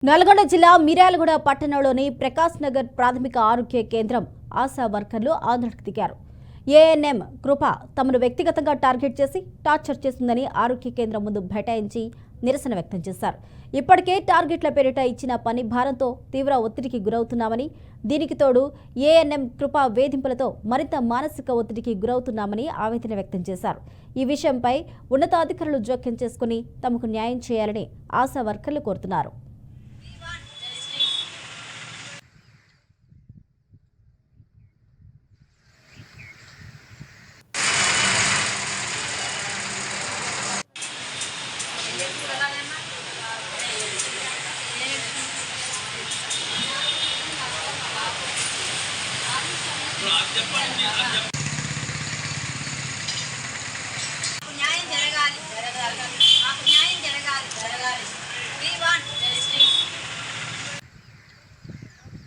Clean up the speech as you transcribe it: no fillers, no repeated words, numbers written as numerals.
నల్గొండ జిల్లా మిర్యాలగూడ పట్టణంలోని ప్రకాశ్ నగర్ ప్రాథమిక ఆరోగ్య కేంద్రం ఆశా వర్కర్లు ఆందోళనకు దిగారు. ఏఎన్ఎం కృప తమను వ్యక్తిగతంగా టార్గెట్ చేసి టార్చర్ చేస్తుందని ఆరోగ్య కేంద్రం ముందు బైఠాయించి నిరసన వ్యక్తం చేశారు. ఇప్పటికే టార్గెట్ల పేరిట ఇచ్చిన పని భారంతో తీవ్ర ఒత్తిడికి గురవుతున్నామని, దీనికి తోడు ఏఎన్ఎం కృప వేధింపులతో మరింత మానసిక ఒత్తిడికి గురవుతున్నామని ఆవేదన వ్యక్తం చేశారు. ఈ విషయంపై ఉన్నతాధికారులు జోక్యం చేసుకుని తమకు న్యాయం చేయాలని ఆశా వర్కర్లు కోరుతున్నారు. చెప్పండి.